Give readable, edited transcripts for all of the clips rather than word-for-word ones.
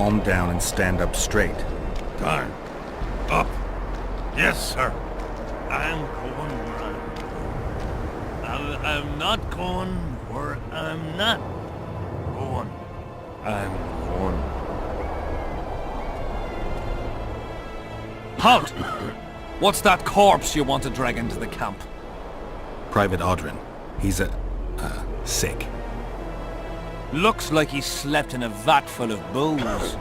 calm down and stand up straight. Turn. Up. Yes, sir. I'm going where I'm not going where I'm not going. I'm going. Halt! What's that corpse you want to drag into the camp? Private Audrin. He's sick. Looks like he slept in a vat full of booze.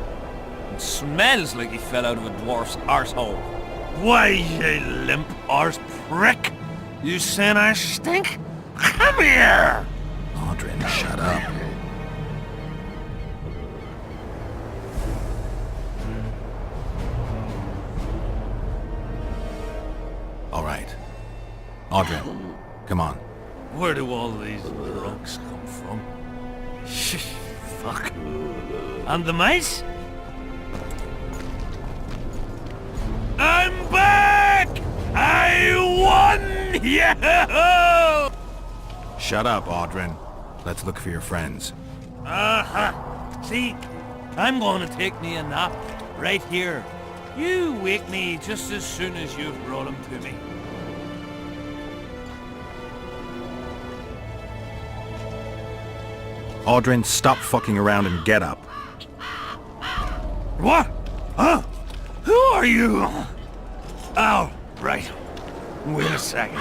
It smells like he fell out of a dwarf's arsehole. Why, you limp arse prick? You saying I stink? Come here! Audrin, shut up. All right. Audrin, come on. Where do all these drunks come from? Fuck. And the mice? I'm back! I won! Yeah! Shut up, Audrin. Let's look for your friends. See, I'm going to take me a nap right here. You wake me just as soon as you've brought him to me. Audrin, stop fucking around and get up. What? Huh? Who are you? Oh, right. Wait a second.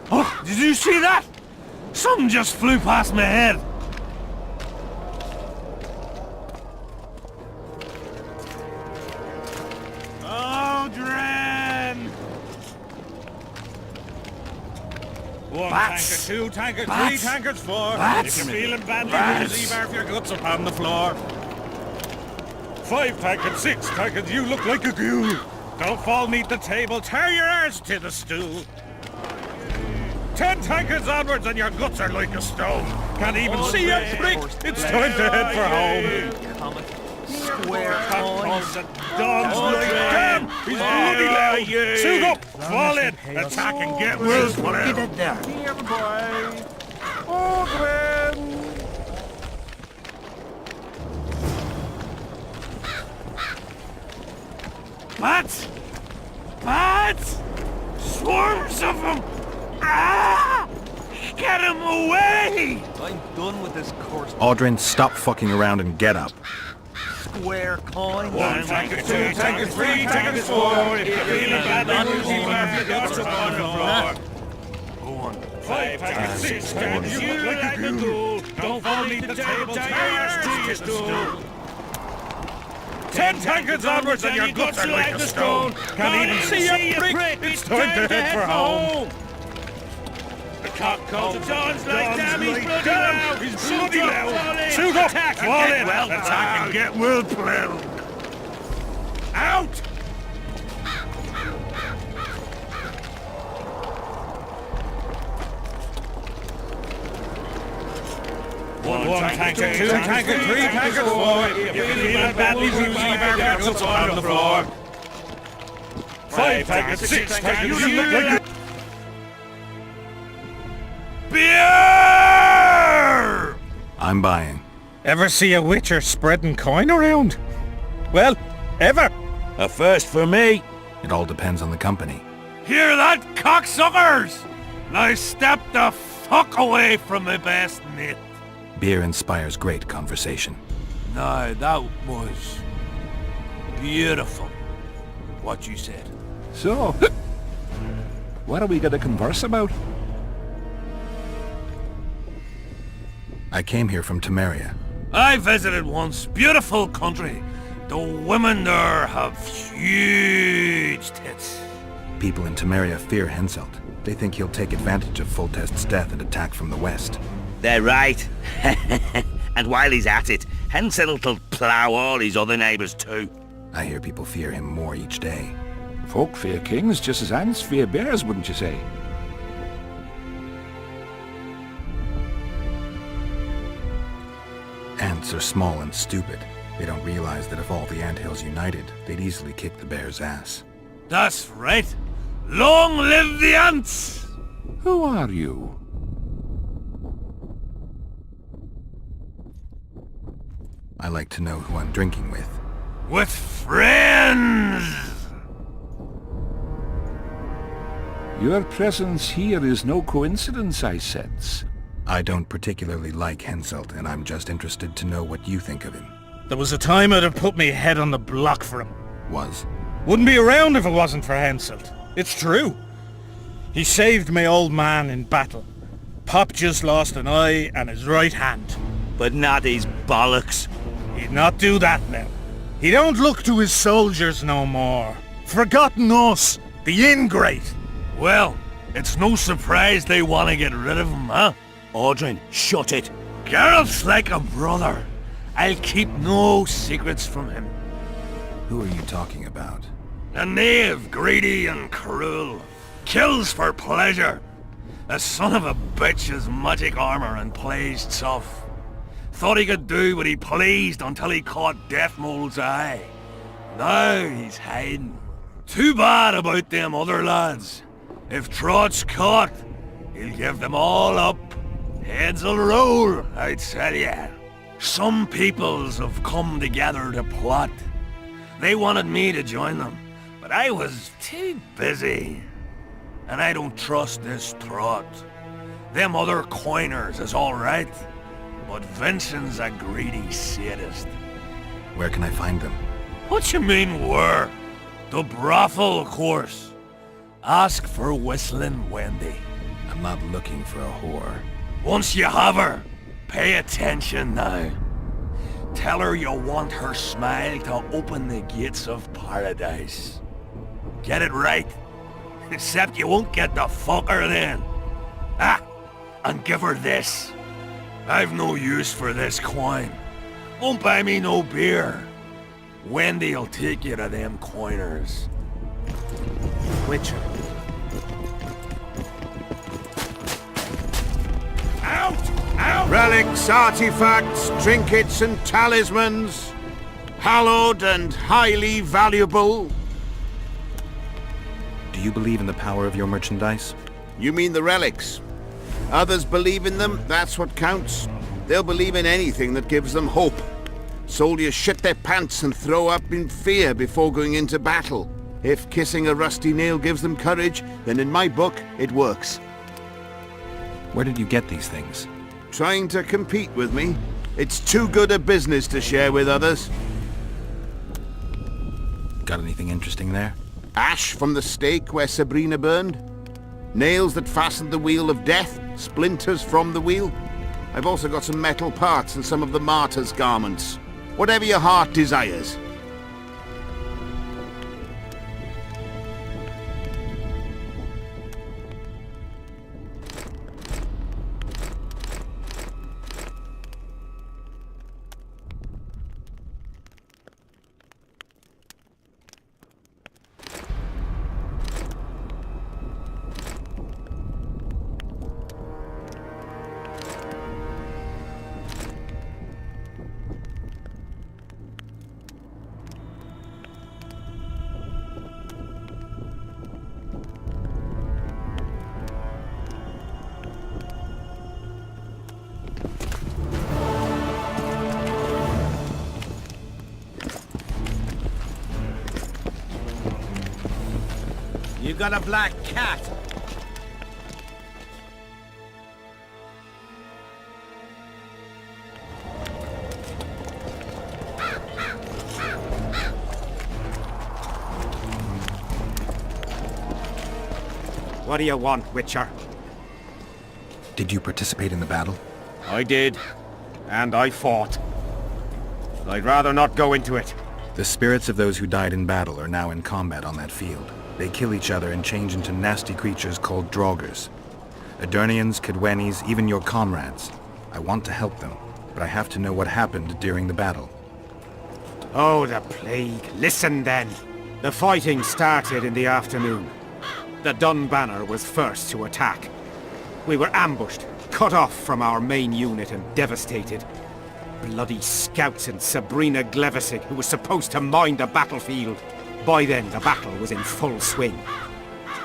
Oh, did you see that? Something just flew past my head. Audrin! One Bats. tanker, two tanker, Bats. three tankers, four. Bats. If you're feeling badly, Bats. leave half your guts upon the floor. 5 tankers, 6 tankers, you look like a ghoul. Don't fall neath the table, tear your arse to the stool. 10 tankers onwards and your guts are like a stone. Can't even see a prick. It's time to head for home. Square coins and dogs like damn. He's bloody loud. Suit up, fall in, attack and get well. Get it there. Here, boy. Audrin. Bats! Bats! Swarms of them! Ah! Get him away! I'm done with this course. Audrin, stop fucking around and get up. Square coin. 1 tanker, 2 tankers, 3 tankers, 4. If you're feeling badly, leave half your guts upon the floor. 5 tankers, 6 tankers, you look like a ghoul. Don't fall neath the table, tear your arse to your stool. 10 tankers onwards and your guts are like a stone. Can't even see a prick. It's time to head for home. The cock calls the John's like damn, he's bloody loud. He's bloody loud. Suit up, fall in, attack and get well plowed. Out! One tanker, 2 tanker, 3 tankers, 4. If you're feeling badly, leave our guts on the floor. 5 tankers, 6 tankers, you look like a... Beer! I'm buying. Ever see a witcher spreading coin around? Well, ever. A first for me. It all depends on the company. Hear that, cocksuckers? Now step the fuck away from my best mate. Beer inspires great conversation. No, that was beautiful, what you said. So, what are we going to converse about? I came here from Temeria. I visited once. Beautiful country. The women there have huge tits. People in Temeria fear Henselt. They think he'll take advantage of Foltest's death and attack from the west. They're right. And while he's at it, Henselt'll plough all his other neighbours too. I hear people fear him more each day. Folk fear kings just as ants fear bears, wouldn't you say? Ants are small and stupid. They don't realize that if all the anthills united, they'd easily kick the bear's ass. That's right. Long live the ants! Who are you? I like to know who I'm drinking with. with friends. Your presence here is no coincidence, I sense. I don't particularly like Henselt, and I'm just interested to know what you think of him. There was a time I'd have put me head on the block for him. Was? Wouldn't be around if it wasn't for Henselt. It's true. He saved my old man in battle. Pop just lost an eye and his right hand. But not his bollocks. He'd not do that now. He don't look to his soldiers no more. Forgotten us, the ingrate. Well, it's no surprise they want to get rid of him, huh? Audrin, shut it. Geralt's like a brother. I'll keep no secrets from him. Who are you talking about? A knave, greedy and cruel. Kills for pleasure. A son of a bitch has magic armor and plays tough. Thought he could do what he pleased until he caught Deathmold's eye. Now he's hiding. Too bad about them other lads. If Trott's caught, he'll give them all up. Heads'll roll, I tell ya. Some peoples have come together to plot. They wanted me to join them, but I was too busy. And I don't trust this Trott. Them other coiners is alright, but Vincent's a greedy sadist. Where can I find them? What you mean where? The brothel, of course. Ask for Whistling Wendy. I'm not looking for a whore. Once you have her, pay attention now. Tell her you want her smile to open the gates of paradise. Get it right. Except you won't get the fucker then. Ah, and give her this. I've no use for this coin. Won't buy me no beer. Wendy'll take you to them coiners. Witcher. Out! Out! Relics, artifacts, trinkets and talismans. Hallowed and highly valuable. Do you believe in the power of your merchandise? You mean the relics? Others believe in them, that's what counts. They'll believe in anything that gives them hope. Soldiers shit their pants and throw up in fear before going into battle. If kissing a rusty nail gives them courage, then in my book, it works. Where did you get these things? Trying to compete with me? It's too good a business to share with others. Got anything interesting there? Ash from the stake where Sabrina burned. Nails that fastened the wheel of death. Splinters from the wheel. I've also got some metal parts and some of the martyr's garments. Whatever your heart desires. You got a black cat. What do you want, Witcher? Did you participate in the battle? I did. And I fought. I'd rather not go into it. The spirits of those who died in battle are now in combat on that field. They kill each other and change into nasty creatures called Draugrs. Adernians, Cadwenis, even your comrades. I want to help them, but I have to know what happened during the battle. Oh, the plague. Listen then. The fighting started in the afternoon. The Dun Banner was first to attack. We were ambushed, cut off from our main unit and devastated. Bloody scouts and Sabrina Glevisic, who was supposed to mind the battlefield. By then, the battle was in full swing.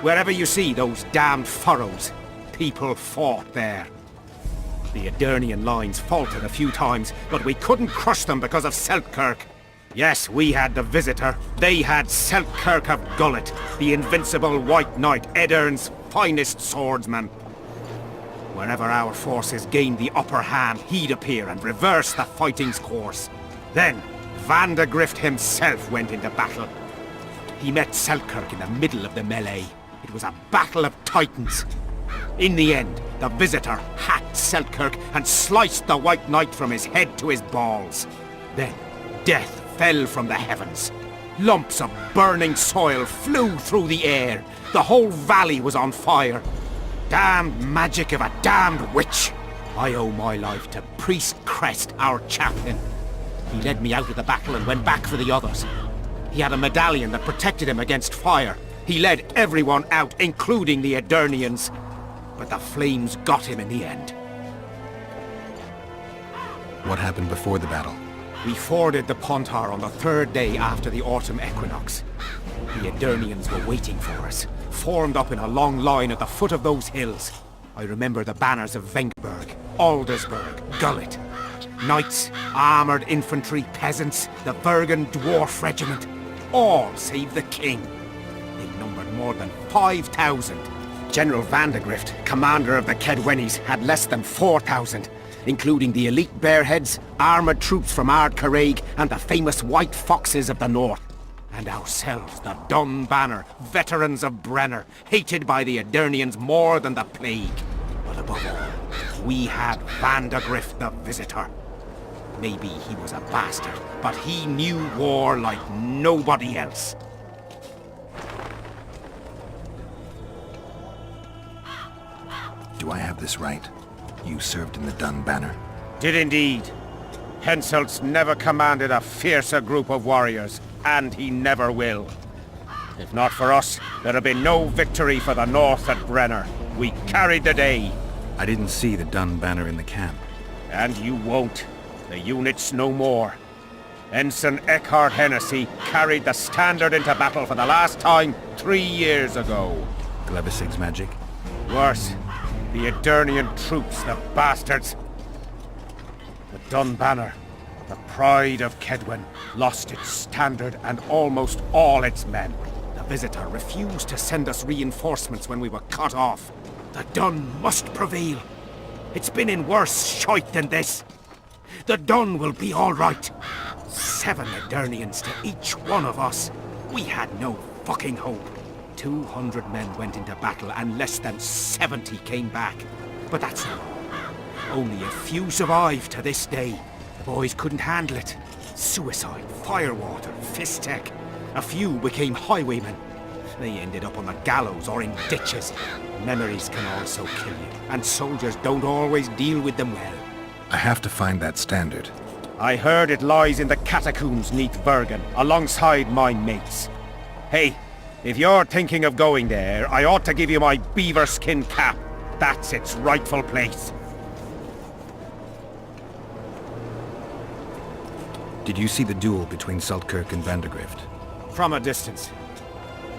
Wherever you see those damned furrows, people fought there. The Adernian lines faltered a few times, but we couldn't crush them because of Selkirk. Yes, we had the Visitor. They had Selkirk of Gullet, the invincible White Knight, Edirne's finest swordsman. Wherever our forces gained the upper hand, he'd appear and reverse the fighting's course. Then, Vandegrift himself went into battle. He met Selkirk in the middle of the melee. It was a battle of titans. In the end, the Visitor hacked Selkirk and sliced the White Knight from his head to his balls. Then, death fell from the heavens. Lumps of burning soil flew through the air. The whole valley was on fire. Damned magic of a damned witch! I owe my life to Priest Crest, our champion. He led me out of the battle and went back for the others. He had a medallion that protected him against fire. He led everyone out, including the Edirnians. But the flames got him in the end. What happened before the battle? We forded the Pontar on the third day after the autumn equinox. The Edirnians were waiting for us, formed up in a long line at the foot of those hills. I remember the banners of Venkberg, Aldersburg, Gullet. Knights, armoured infantry, peasants, the Bergen Dwarf Regiment. All save the king. They numbered more than 5,000. General Vandegrift, commander of the Kedwennies, had less than 4,000, including the elite Bearheads, armoured troops from Ard Caraig, and the famous White Foxes of the north. And ourselves, the Dun Banner, veterans of Brenner, hated by the Edirnians more than the plague. But above all, we had Vandegrift the Visitor. Maybe he was a bastard, but he knew war like nobody else. Do I have this right? You served in the Dun Banner. Did indeed. Henselt's never commanded a fiercer group of warriors, and he never will. If not for us, there'd have been no victory for the North at Brenner. We carried the day. I didn't see the Dun Banner in the camp. And you won't. The unit's no more. Ensign Eckhart Hennessy carried the standard into battle for the last time 3 years ago. Glevisig's magic? Worse. The Edirnian troops, the bastards. The Dun Banner, the pride of Kedwen, lost its standard and almost all its men. The Visitor refused to send us reinforcements when we were cut off. The Dun must prevail. It's been in worse shite than this. The Dun will be all right. 7 Edirnians to each one of us. We had no fucking hope. 200 men went into battle and less than 70 came back. But that's all. Only a few survived to this day. The boys couldn't handle it. Suicide, firewater, fistek. A few became highwaymen. They ended up on the gallows or in ditches. Memories can also kill you, and soldiers don't always deal with them well. I have to find that standard. I heard it lies in the catacombs neath Bergen, alongside my mates. Hey, if you're thinking of going there, I ought to give you my beaver skin cap. That's its rightful place. Did you see the duel between Selkirk and Vandegrift? From a distance.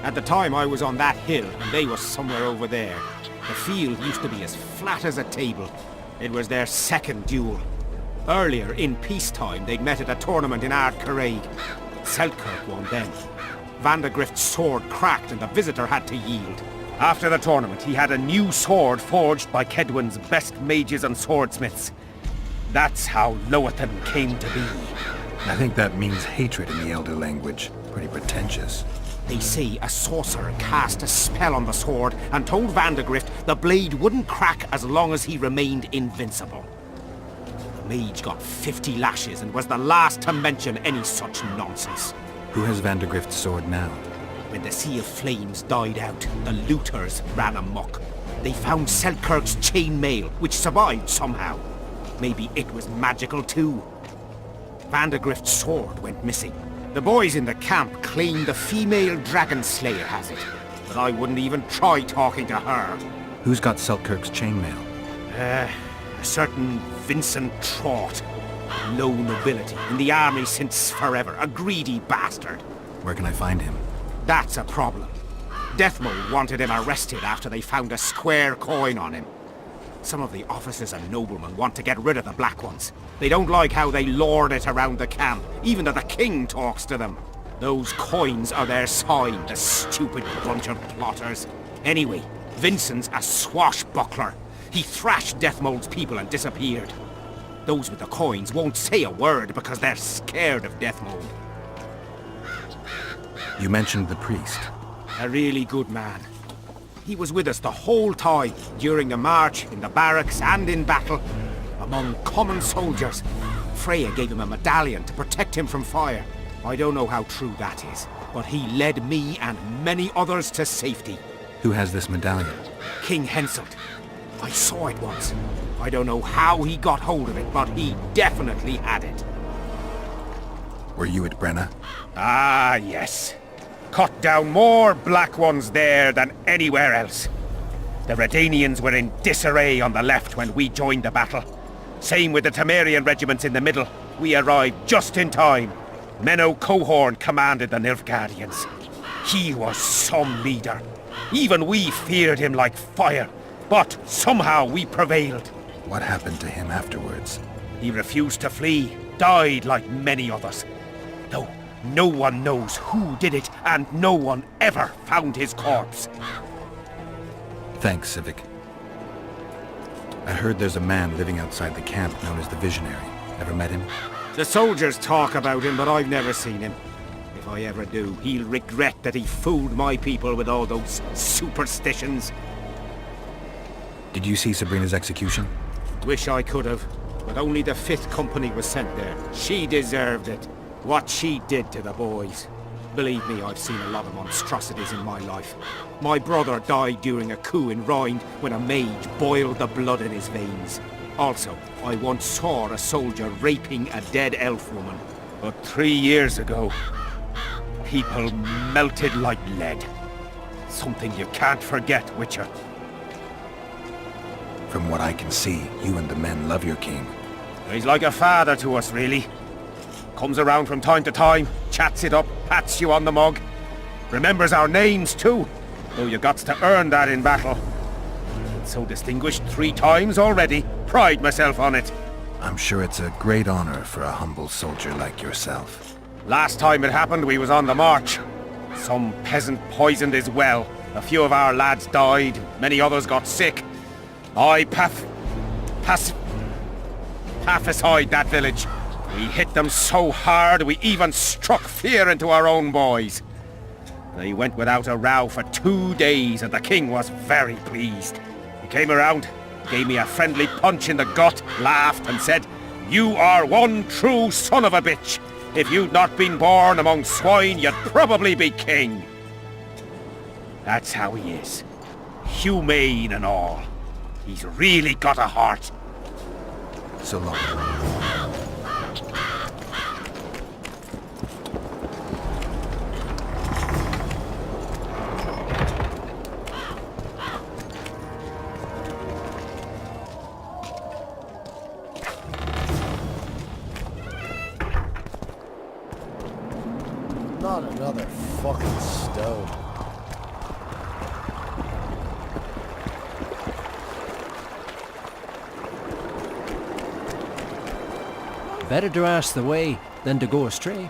At the time I was on that hill, and they were somewhere over there. The field used to be as flat as a table. It was their second duel. Earlier, in peacetime, they'd met at a tournament in Ard Caraig. Selkirk won then. Vandegrift's sword cracked and the Visitor had to yield. After the tournament, he had a new sword forged by Kedwen's best mages and swordsmiths. That's how Loathan came to be. I think that means hatred in the Elder language. Pretty pretentious. They say a sorcerer cast a spell on the sword and told Vandegrift the blade wouldn't crack as long as he remained invincible. The mage got 50 lashes and was the last to mention any such nonsense. Who has Vandegrift's sword now? When the Sea of Flames died out, the looters ran amok. They found Selkirk's chainmail, which survived somehow. Maybe it was magical too. Vandegrift's sword went missing. The boys in the camp claim the female dragon slayer has it, but I wouldn't even try talking to her. Who's got Selkirk's chainmail? A certain Vincent Trott. Low nobility, in the army since forever, a greedy bastard. Where can I find him? That's a problem. Deathmold wanted him arrested after they found a square coin on him. Some of the officers and noblemen want to get rid of the Black Ones. They don't like how they lord it around the camp, even that the king talks to them. Those coins are their sign, the stupid bunch of plotters. Anyway, Vincent's a swashbuckler. He thrashed Deathmold's people and disappeared. Those with the coins won't say a word because they're scared of Deathmold. You mentioned the priest. A really good man. He was with us the whole time, during the march, in the barracks and in battle, among common soldiers. Freya gave him a medallion to protect him from fire. I don't know how true that is, but he led me and many others to safety. Who has this medallion? King Henselt. I saw it once. I don't know how he got hold of it, but he definitely had it. Were you at Brenna? Ah, yes. Cut down more Black Ones there than anywhere else. The Redanians were in disarray on the left when we joined the battle. Same with the Temerian regiments in the middle. We arrived just in time. Menno Cohorn commanded the Nilfgaardians. He was some leader. Even we feared him like fire. But somehow we prevailed. What happened to him afterwards? He refused to flee, died like many others. Though no one knows who did it, and no one ever found his corpse. Thanks, Civic. I heard there's a man living outside the camp known as the Visionary. Ever met him? The soldiers talk about him, but I've never seen him. If I ever do, he'll regret that he fooled my people with all those superstitions. Did you see Sabrina's execution? Wish I could have, but only the 5th Company was sent there. She deserved it. What she did to the boys. Believe me, I've seen a lot of monstrosities in my life. My brother died during a coup in Rhine when a mage boiled the blood in his veins. Also, I once saw a soldier raping a dead elf woman. But 3 years ago, people melted like lead. Something you can't forget, Witcher. From what I can see, you and the men love your king. He's like a father to us, really. Comes around from time to time, chats it up, pats you on the mug. Remembers our names, too. Though you gots to earn that in battle. Been so distinguished 3 times already. Pride myself on it. I'm sure it's a great honor for a humble soldier like yourself. Last time it happened, we was on the march. Some peasant poisoned his well. A few of our lads died, many others got sick. I pacified that village. We hit them so hard, we even struck fear into our own boys. They went without a row for 2 days, and the king was very pleased. He came around, gave me a friendly punch in the gut, laughed and said, "You are one true son of a bitch. If you'd not been born among swine, you'd probably be king." That's how he is. Humane and all. He's really got a heart. So long. Not another fucking stone. Better to ask the way than to go astray.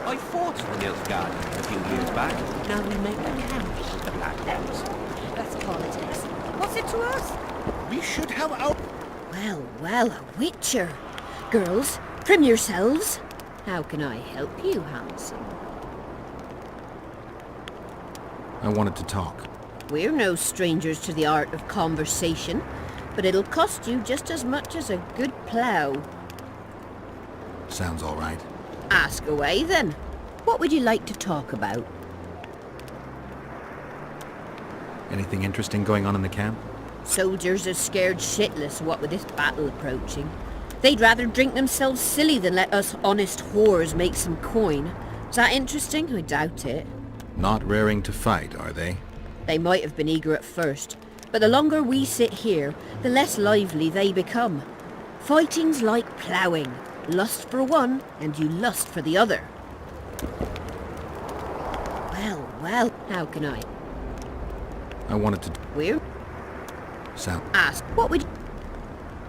I fought for Nilfgaard a few years back. Now we make accounts with the Black Ones. That's politics. What's it to us? We should have our... Well, well, a witcher. Girls, trim yourselves. How can I help you, handsome? I wanted to talk. We're no strangers to the art of conversation, but it'll cost you just as much as a good plough. Sounds all right. Ask away, then. What would you like to talk about? Anything interesting going on in the camp? Soldiers are scared shitless what with this battle approaching. They'd rather drink themselves silly than let us honest whores make some coin. Is that interesting? I doubt it. Not raring to fight, are they? They might have been eager at first, but the longer we sit here, the less lively they become. Fighting's like ploughing. Lust for one, and you lust for the other. Well, how can I? I wanted to... We're? Sound... Ask, what would...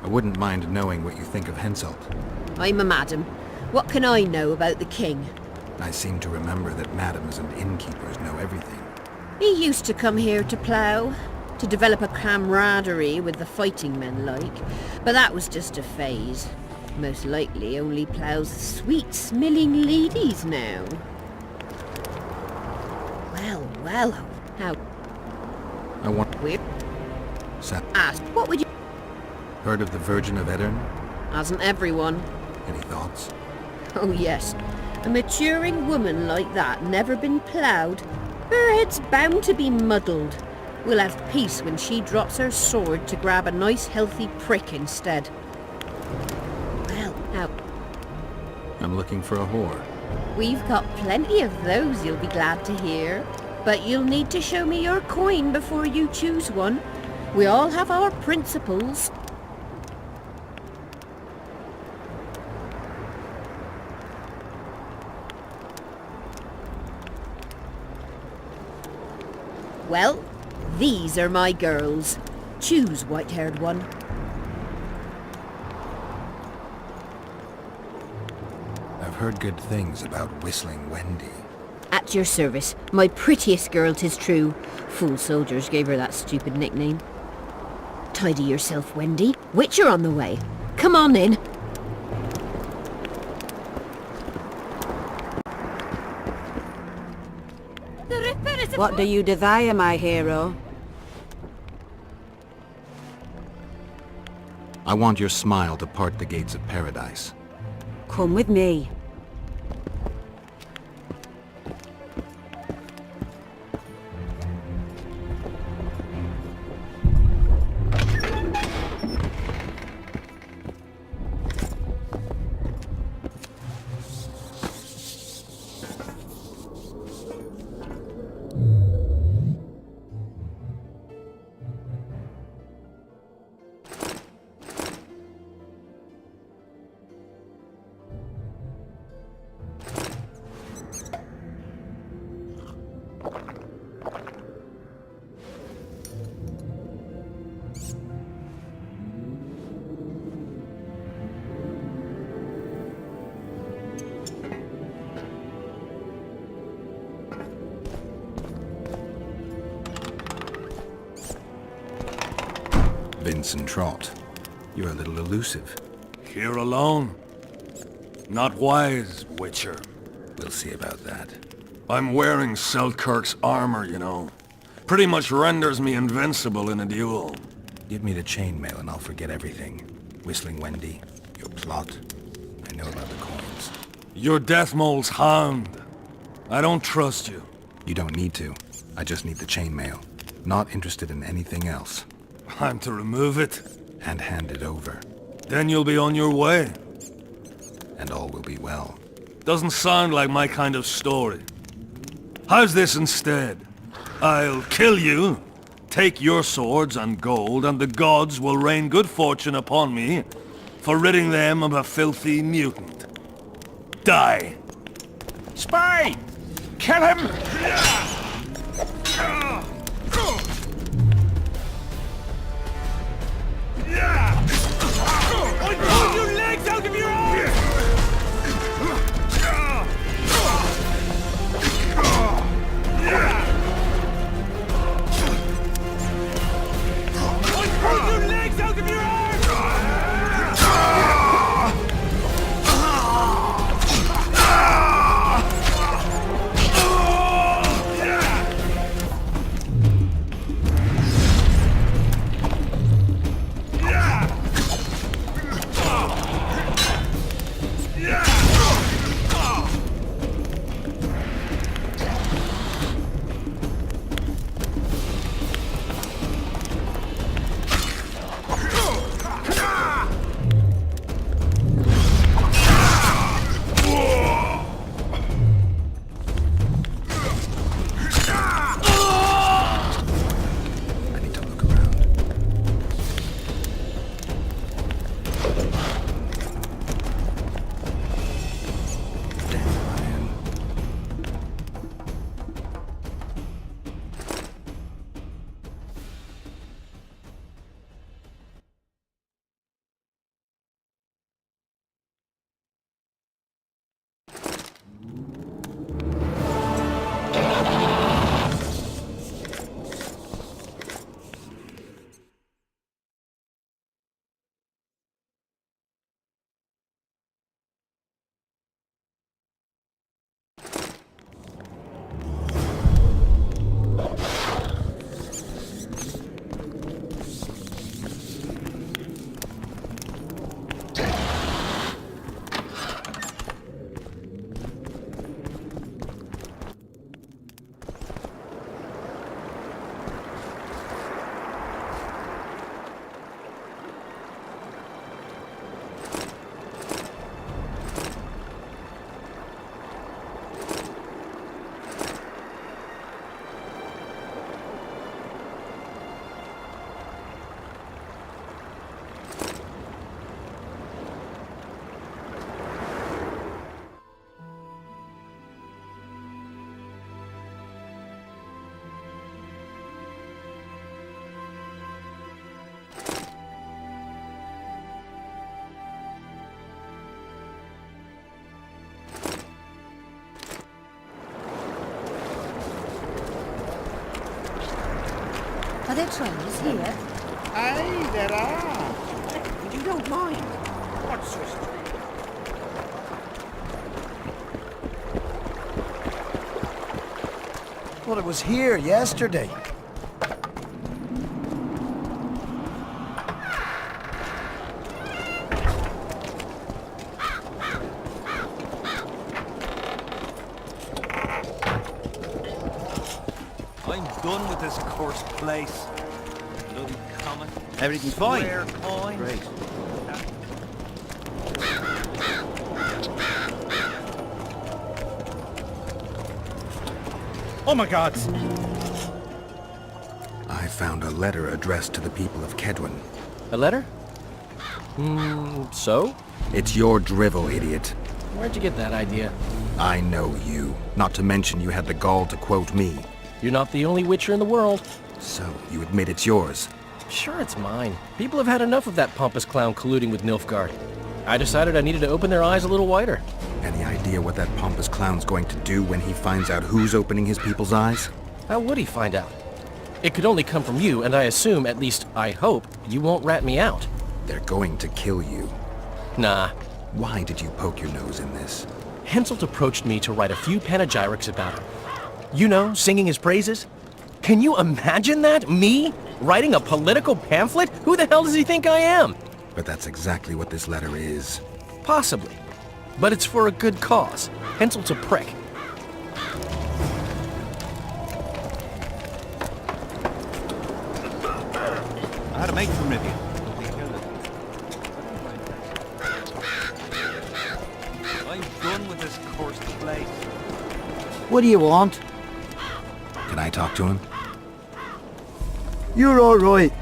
I wouldn't mind knowing what you think of Henselt. I'm a madam. What can I know about the king? I seem to remember that madams and innkeepers know everything. He used to come here to plough, to develop a camaraderie with the fighting men like, but that was just a phase. Most likely only ploughs sweet, smelling ladies now. Well, how... I want... We're... Ask, what would you... Heard of the Virgin of Edirn? Hasn't everyone? Any thoughts? Oh yes, a maturing woman like that never been ploughed. Her head's bound to be muddled. We'll have peace when she drops her sword to grab a nice healthy prick instead. Well, now... I'm looking for a whore. We've got plenty of those, you'll be glad to hear. But you'll need to show me your coin before you choose one. We all have our principles. Well, these are my girls. Choose, white-haired one. I've heard good things about Whistling Wendy. At your service. My prettiest girl, 'tis true. Fool soldiers gave her that stupid nickname. Tidy yourself, Wendy. Witcher on the way. Come on in. What do you desire, my hero? I want your smile to part the gates of paradise. Come with me. Vincent Trott, you're a little elusive. Here alone. Not wise, Witcher. We'll see about that. I'm wearing Selkirk's armor, you know. Pretty much renders me invincible in a duel. Give me the chainmail and I'll forget everything. Whistling Wendy, your plot. I know about the coins. You're Deathmole's hound. I don't trust you. You don't need to. I just need the chainmail. Not interested in anything else. I'm to remove it? And hand it over. Then you'll be on your way. And all will be well. Doesn't sound like my kind of story. How's this instead? I'll kill you, take your swords and gold, and the gods will rain good fortune upon me for ridding them of a filthy mutant. Die! Spy! Kill him! Pull your legs out of your arms! Pull your legs out of your arms! Are there trains here? Aye, there are. If you don't mind. What's this? Well, it was here yesterday. I'm done with this cursed place. Bloody comet. Everything fine? Square coin. Great. Oh my god! I found a letter addressed to the people of Kedwin. A letter? So? It's your drivel, idiot. Where'd you get that idea? I know you. Not to mention you had the gall to quote me. You're not the only witcher in the world. So, you admit it's yours? Sure, it's mine. People have had enough of that pompous clown colluding with Nilfgaard. I decided I needed to open their eyes a little wider. Any idea what that pompous clown's going to do when he finds out who's opening his people's eyes? How would he find out? It could only come from you, and I assume, at least I hope, you won't rat me out. They're going to kill you. Nah. Why did you poke your nose in this? Henselt approached me to write a few panegyrics about him. You know, singing his praises. Can you imagine that? Me? Writing a political pamphlet? Who the hell does he think I am? But that's exactly what this letter is. Possibly. But it's for a good cause. Henselt's a prick. I had a mate from Rivia. I'm done with this cursed place. What do you want? Can I talk to him? You're all right.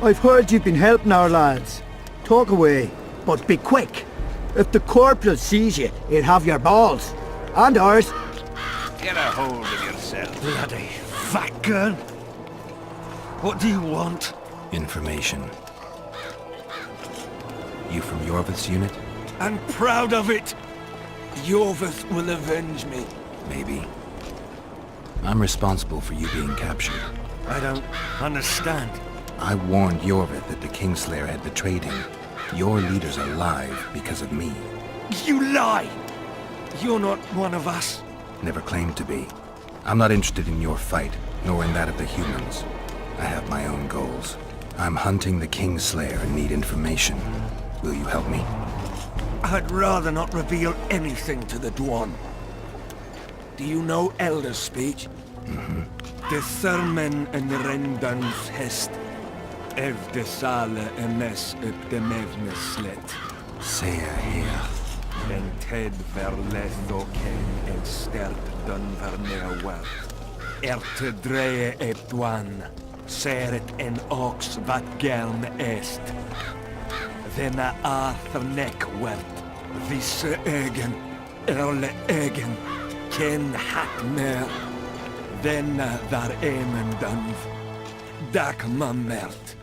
I've heard you've been helping our lads. Talk away, but be quick. If the corporal sees you, he'll have your balls. And ours. Get a hold of yourself, bloody fat girl. What do you want? Information. You from Yorvith's unit? I'm proud of it. Yorvith will avenge me. Maybe. I'm responsible for you being captured. I don't understand. I warned Yorvith that the Kingslayer had betrayed him. Your leader's alive because of me. You lie! You're not one of us. Never claimed to be. I'm not interested in your fight, nor in that of the humans. I have my own goals. I'm hunting the Kingslayer and need information. Will you help me? I'd rather not reveal anything to the Dwan. Do you know Elder speech? Mm-hmm. De Thurmen en Rendans hest. Ev de sale emes upp de mevne slet. Say her. En ted verleth og ken en sterk dun vernea wel. Erte dreie ep dwan. Seret en ox vat gern est. Denna arthur nek welt. Visse egen. Erle egen. Ken hat mer. Denna var emen dunv. Dak mammert.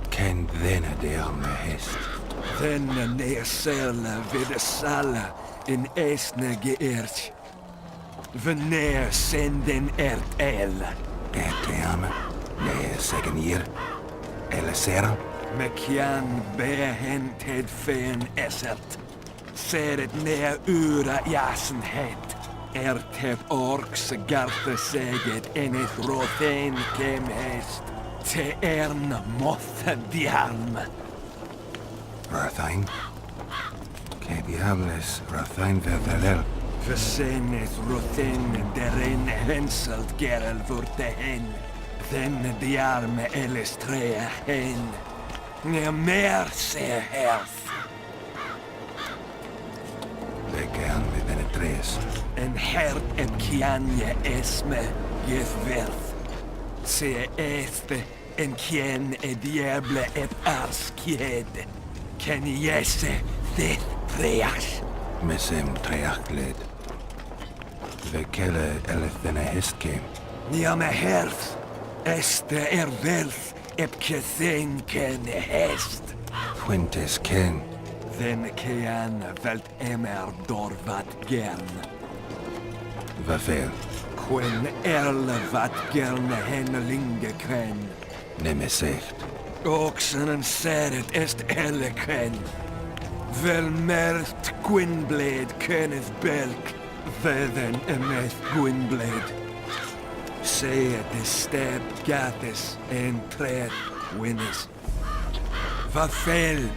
Ken denna de arme hest. Denna neersela vidde sala in esne geërtj. Wanneer senden el. Erte arme. Nee, zeggen hier. Elle sera. Mekian behen ted fen esert. Seret neer ura jasen het. Tep orks garte seget en et rothen kem hest. Te ern moth diarm. Rathain? Que diables Rathain verderel. Versenet rothen derin henselt gerel vurte hen. Den diarme elestrea hen. Ne mer se herf. Vegan me penetres. En hert ep kianje esme gethverth. Se este en kien e diable ep ars kied. Ken jesse dit preas. Mesem treachled. Vekele elethene hestkem. Niame herth. Este verth ep kethen ken hest. Fuentes ken. Den kean velt emer dorvat gern. Vavel. Quen erle vat gerne hennelinge kren. Nemesecht. Oxen en seret est elle kren. Vel mert Gwynblade Kenneth Belk. Vedden emeth Gwynblade. Say at the stab gathis en tret winnes. Va fel.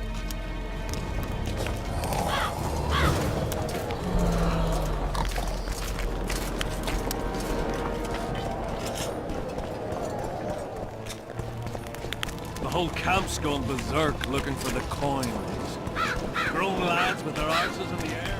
The whole camp's gone berserk looking for the coins. Grown lads with their arses in the air.